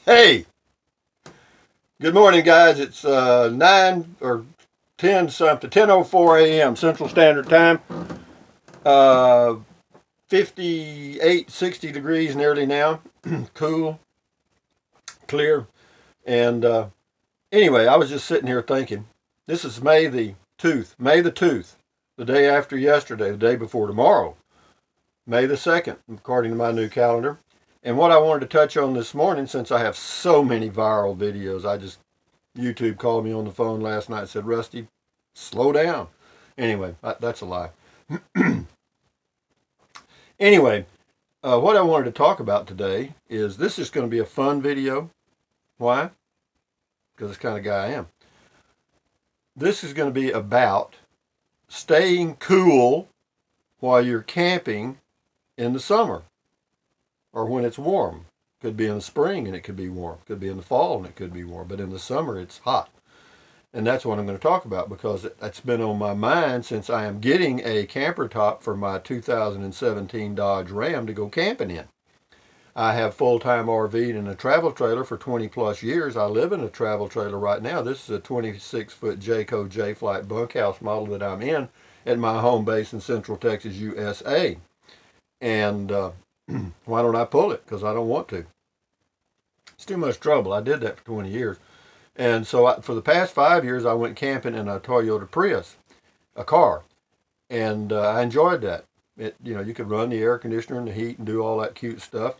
Hey, good morning, guys. It's 9 or 10 something, 10:04 a.m. Central Standard Time. Uh, 58, 60 degrees nearly now. Cool, clear. And anyway, I was just sitting here thinking, this is May the Tooth, the day after yesterday, the day before tomorrow, May the 2nd, according to my new calendar. And what I wanted to touch on this morning, since I have so many viral videos, YouTube called me on the phone last night and said, Rusty, slow down. Anyway, that's a lie. Anyway, what I wanted to talk about today is this is going to be a fun video. Why? Because it's the kind of guy I am. This is going to be about staying cool while you're camping in the summer or when it's warm. Could be in the spring and it could be warm. Could be in the fall and it could be warm. But in the summer it's hot. And that's what I'm going to talk about because it's been on my mind since I am getting a camper top for my 2017 Dodge Ram to go camping in. I have full-time RV'd in a travel trailer for 20 plus years. I live in a travel trailer right now. This is a 26-foot Jayco J-Flight bunkhouse model that I'm in at my home base in Central Texas, USA. And why don't I pull it? Because I don't want to. It's too much trouble. I did that for 20 years. And so for the past 5 years, I went camping in a Toyota Prius, a car. And I enjoyed that. You could run the air conditioner and the heat and do all that cute stuff.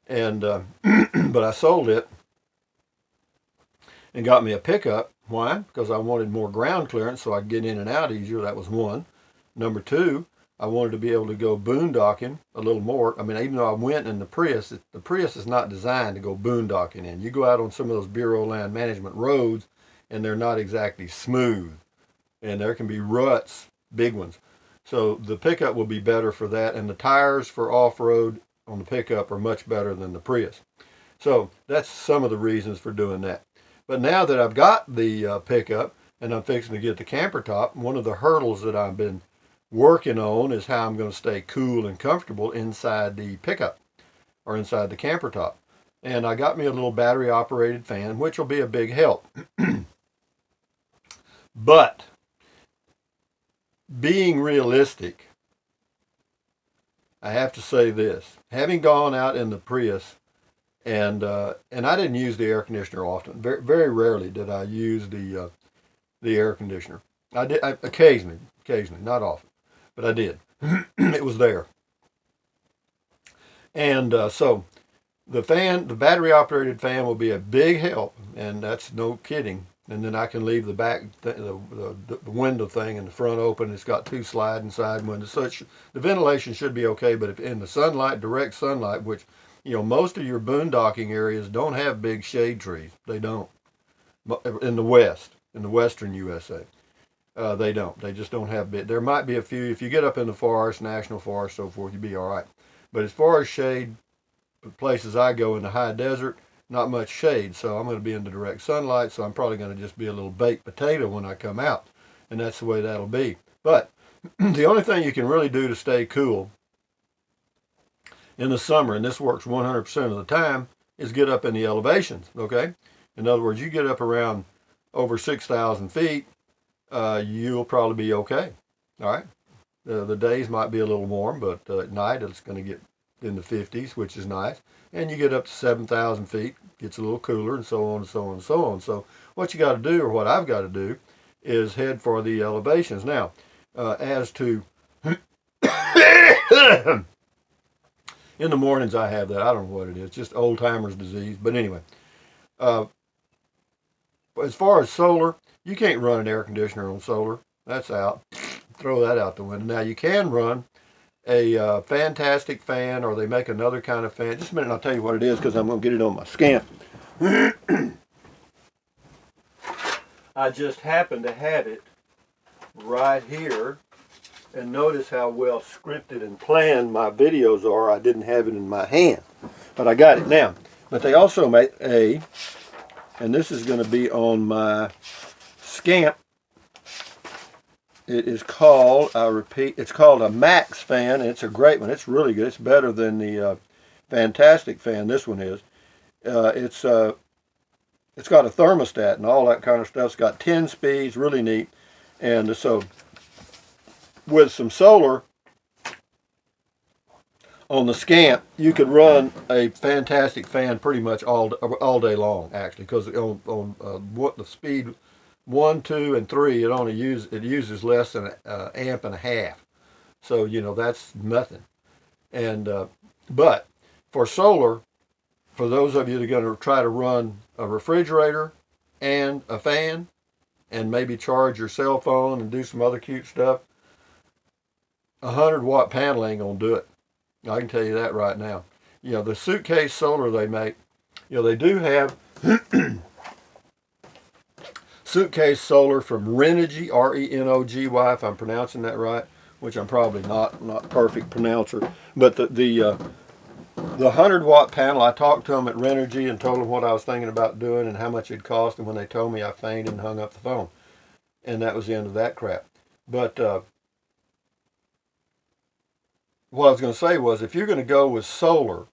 And but I sold it and got me a pickup. Why? Because I wanted more ground clearance so I could get in and out easier. That was one. Number two, I wanted to be able to go boondocking a little more. I mean, even though I went in the Prius is not designed to go boondocking in. You go out on some of those Bureau of Land Management roads, and they're not exactly smooth. And there can be ruts, big ones. So the pickup will be better for that. And the tires for off-road on the pickup are much better than the Prius. So that's some of the reasons for doing that. But now that I've got the pickup, and I'm fixing to get the camper top, one of the hurdles that I've been working on is how I'm going to stay cool and comfortable inside the pickup or inside the camper top. And I got me a little battery operated fan, which will be a big help. But being realistic, I have to say this. Having gone out in the Prius, and I didn't use the air conditioner often. Very, very rarely did I use the air conditioner. I did occasionally, not often. But I did. It was there. And so the battery operated fan will be a big help, and that's no kidding. And then I can leave the back, the window thing in the front open. It's got two sliding side windows. So the ventilation should be okay, but if in the sunlight, direct sunlight, which, most of your boondocking areas don't have big shade trees. They don't. In the western USA. They don't. They just don't have bit. There might be a few. If you get up in the forest, national forest, so forth, you'd be all right. But as far as shade, the places I go in the high desert, not much shade. So I'm going to be in the direct sunlight. So I'm probably going to just be a little baked potato when I come out. And that's the way that'll be. But the only thing you can really do to stay cool in the summer, and this works 100% of the time, is get up in the elevations, okay? In other words, you get up around over 6,000 feet, you'll probably be okay. All right. The days might be a little warm, but at night it's going to get in the 50s, which is nice. And you get up to 7,000 feet, gets a little cooler, and so on and so on and so on. So what you got to do, or what I've got to do, is head for the elevations. Now, as to in the mornings I have that. I don't know what it is, just old timer's disease. But anyway, as far as solar, you can't run an air conditioner on solar. That's out. Throw that out the window. Now, you can run a fantastic fan, or they make another kind of fan. Just a minute, and I'll tell you what it is, because I'm going to get it on my scan. I just happen to have it right here. And notice how well scripted and planned my videos are. I didn't have it in my hand, but I got it now. But they also make and this is going to be on my Scamp. It is called, I repeat, it's called a Max fan, and it's a great one. It's really good. It's better than the Fantastic fan, this one is. It's got a thermostat and all that kind of stuff. It's got 10 speeds, really neat. And so with some solar on the Scamp, you could run a fantastic fan pretty much all day long, actually, because on what the speed 1, 2, and 3, it uses less than an amp and a half. So that's nothing. And but for solar, for those of you that are going to try to run a refrigerator and a fan, and maybe charge your cell phone and do some other cute stuff, 100-watt panel ain't gonna do it. I can tell you that right now. The suitcase solar they make, they do have suitcase solar from Renogy, Renogy, if I'm pronouncing that right, which I'm probably not perfect pronouncer. But the 100-watt panel, I talked to them at Renogy and told them what I was thinking about doing and how much it cost. And when they told me, I fainted and hung up the phone. And that was the end of that crap. But what I was going to say was, if you're going to go with solar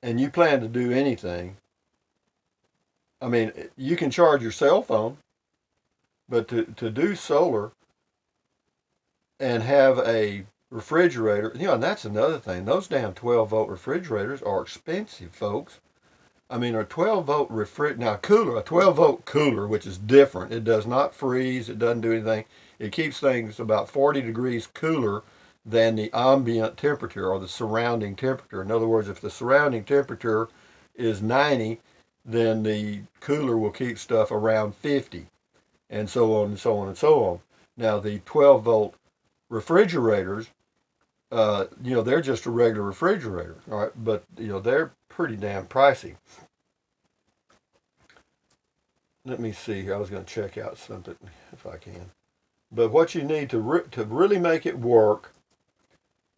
and you plan to do anything, I mean, you can charge your cell phone, but to do solar and have a refrigerator, and that's another thing. Those damn 12-volt refrigerators are expensive, folks. I mean, a 12-volt now cooler, a 12-volt cooler, which is different. It does not freeze. It doesn't do anything. It keeps things about 40 degrees cooler than the ambient temperature or the surrounding temperature. In other words, if the surrounding temperature is 90, then the cooler will keep stuff around 50, and so on and so on and so on. Now, the 12-volt refrigerators, they're just a regular refrigerator, all right, but they're pretty damn pricey. Let me see. I was going to check out something if I can. But what you need to really make it work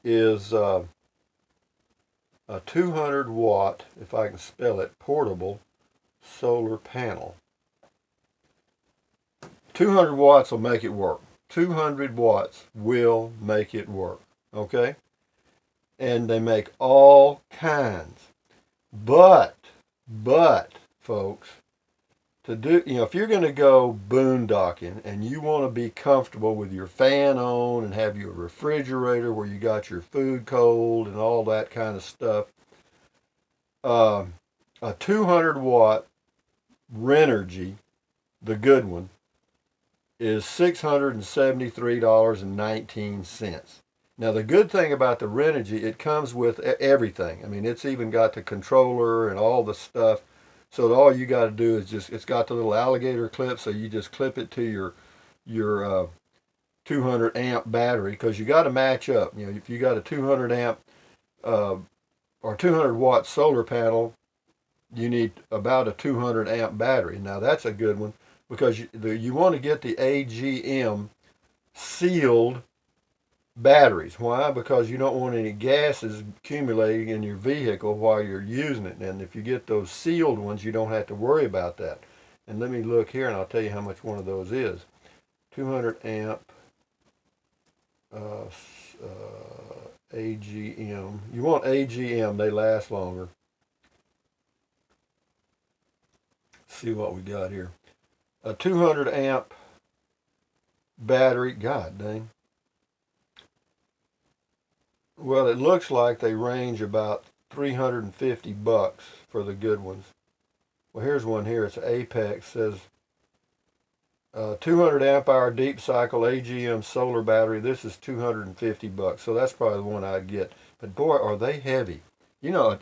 is a 200-watt, if I can spell it, portable solar panel. 200 watts will make it work. 200 watts will make it work. Okay? And they make all kinds. But, folks, to do, if you're going to go boondocking and you want to be comfortable with your fan on and have your refrigerator where you got your food cold and all that kind of stuff, a 200-watt Renogy, the good one, is $673.19. Now, the good thing about the Renogy, it comes with everything. I mean, it's even got the controller and all the stuff. So all you got to do is it's got the little alligator clip, so you just clip it to your 200 amp battery, because you got to match up. If you got a 200 amp or 200 watt solar panel, you need about a 200 amp battery. Now that's a good one, because you want to get the AGM sealed batteries. Why? Because you don't want any gases accumulating in your vehicle while you're using it. And if you get those sealed ones, you don't have to worry about that. And let me look here and I'll tell you how much one of those is. 200 amp AGM. You want AGM, they last longer. Let's see what we got here. A 200 amp battery, god dang. Well, it looks like they range about $350 for the good ones. Well, here's one here. It's Apex. Says 200 amp hour deep cycle AGM solar battery. This is $250. So that's probably the one I'd get. But boy, are they heavy. These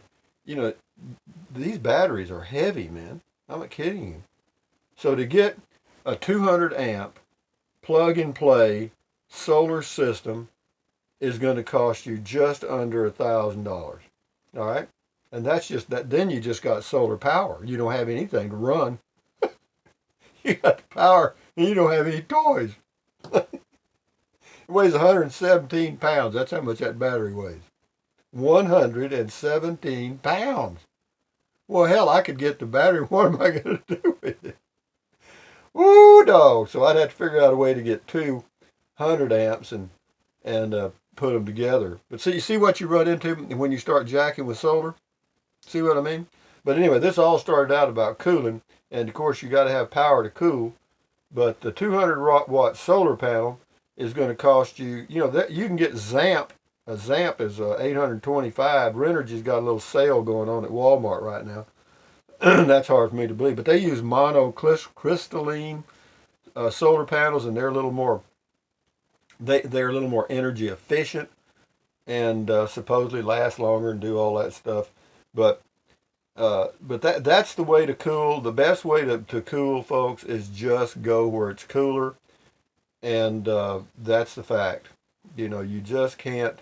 batteries are heavy, man. I'm not kidding you. So to get a 200 amp plug and play solar system is going to cost you just under $1,000. All right? And that's just that. Then you just got solar power. You don't have anything to run. You got the power and you don't have any toys. It weighs 117 pounds. That's how much that battery weighs. 117 pounds. Well, hell, I could get the battery. What am I going to do with it? Woo, dog. So I'd have to figure out a way to get 200 amps and put them together. But see what you run into when you start jacking with solar? See what I mean? But anyway, this all started out about cooling, and of course you got to have power to cool. But the 200 watt solar panel is going to cost you, you know, that you can get Zamp. A Zamp is 825. Renergy's got a little sale going on at Walmart right now. That's hard for me to believe, but they use monocrystalline solar panels, and they're a little more they're a little more energy efficient, and supposedly last longer and do all that stuff. But that's the way to cool. The best way to cool, folks, is just go where it's cooler, and that's the fact. You know, you just can't.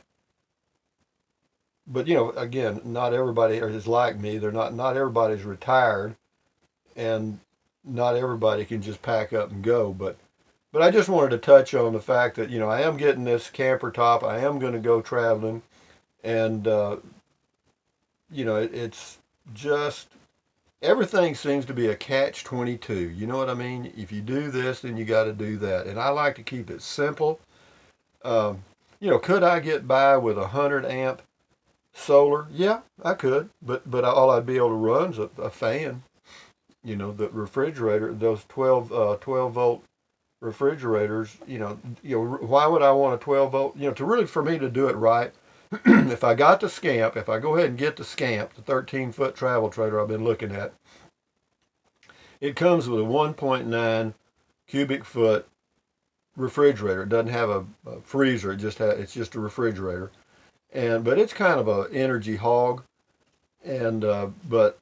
But you know, again, not everybody is like me. They're not everybody's retired, and not everybody can just pack up and go. But I just wanted to touch on the fact that, you know, I am getting this camper top. I am going to go traveling, and you know, it's just everything seems to be a catch-22. You know what I mean? If you do this, then you got to do that. And I like to keep it simple. You know, could I get by with 100 amp solar? Yeah, I could. But all I'd be able to run is a fan. You know, the refrigerator, those 12 volt refrigerators. Why would I want a 12 volt? You know, to really, for me to do it right, if I got the Scamp, if I go ahead and get the Scamp, the 13-foot travel trailer I've been looking at, it comes with a 1.9 cubic foot refrigerator. It doesn't have a freezer. It's just a refrigerator, but it's kind of an energy hog, and but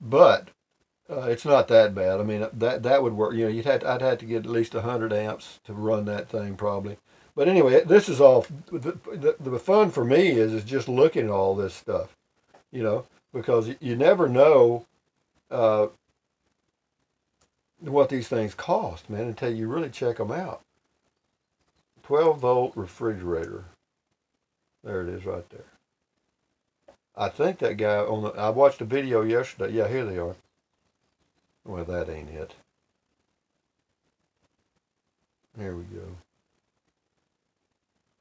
it's not that bad. I mean, that would work. You know, I'd have to get at least 100 amps to run that thing probably. But anyway, this is all the fun for me is just looking at all this stuff, you know, because you never know what these things cost, man, until you really check them out. 12 volt refrigerator. There it is right there. I think that guy I watched a video yesterday. Yeah, here they are. Well, that ain't it. Here we go.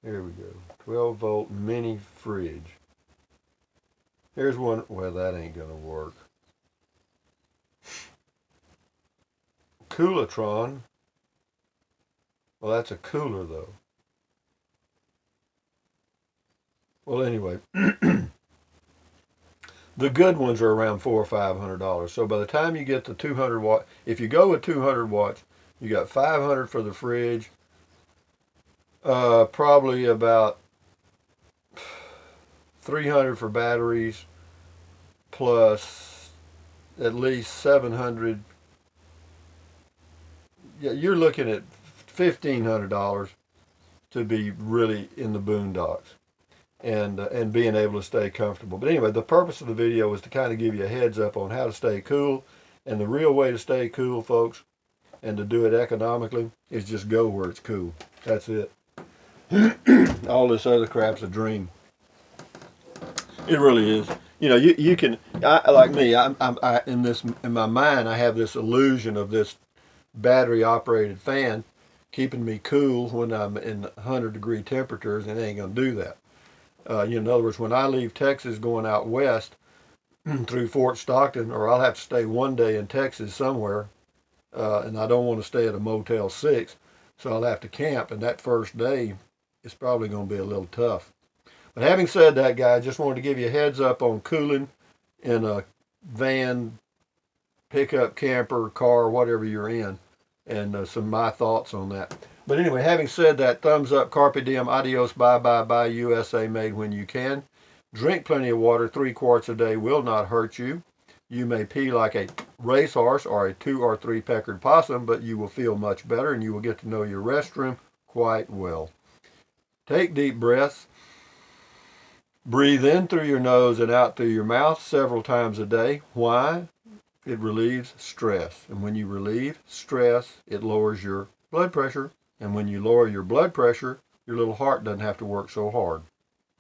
Here we go. 12 volt mini fridge. Here's one. Well, that ain't gonna work. Coolatron. Well, that's a cooler though. Well, anyway, the good ones are around $400 or $500. So by the time you get the 200 watt, if you go with 200 watts, you got 500 for the fridge. Probably about 300 for batteries, plus at least 700. Yeah, you're looking at $1,500 to be really in the boondocks and being able to stay comfortable. But anyway, the purpose of the video was to kind of give you a heads up on how to stay cool. And the real way to stay cool, folks, and to do it economically, is just go where it's cool. That's it. All this other crap's a dream. It really is. You know, you can. Like me. In my mind, I have this illusion of this battery operated fan keeping me cool when I'm in 100-degree temperatures, and it ain't gonna do that. In other words, when I leave Texas going out west through Fort Stockton, or I'll have to stay one day in Texas somewhere, and I don't want to stay at a Motel 6, so I'll have to camp, and that first day it's probably going to be a little tough. But having said that, guys, I just wanted to give you a heads up on cooling in a van, pickup, camper, car, whatever you're in, and some of my thoughts on that. But anyway, having said that, thumbs up, carpe diem, adios, bye, bye, bye, USA made when you can. Drink plenty of water. 3 quarts a day will not hurt you. You may pee like a racehorse or a 2 or 3 peckered possum, but you will feel much better, and you will get to know your restroom quite well. Take deep breaths. Breathe in through your nose and out through your mouth several times a day. Why? It relieves stress. And when you relieve stress, it lowers your blood pressure. And when you lower your blood pressure, your little heart doesn't have to work so hard.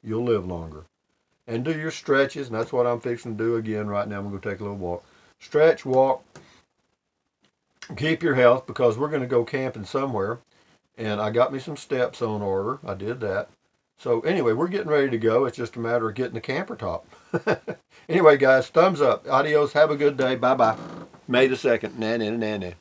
You'll live longer. And do your stretches, and that's what I'm fixing to do again right now. I'm going to go take a little walk. Stretch, walk, keep your health, because we're going to go camping somewhere. And I got me some steps on order. I did that. So anyway, we're getting ready to go. It's just a matter of getting the camper top. Anyway, guys, thumbs up. Adios. Have a good day. Bye-bye. May the 2nd. Nah, nah, nah, nah.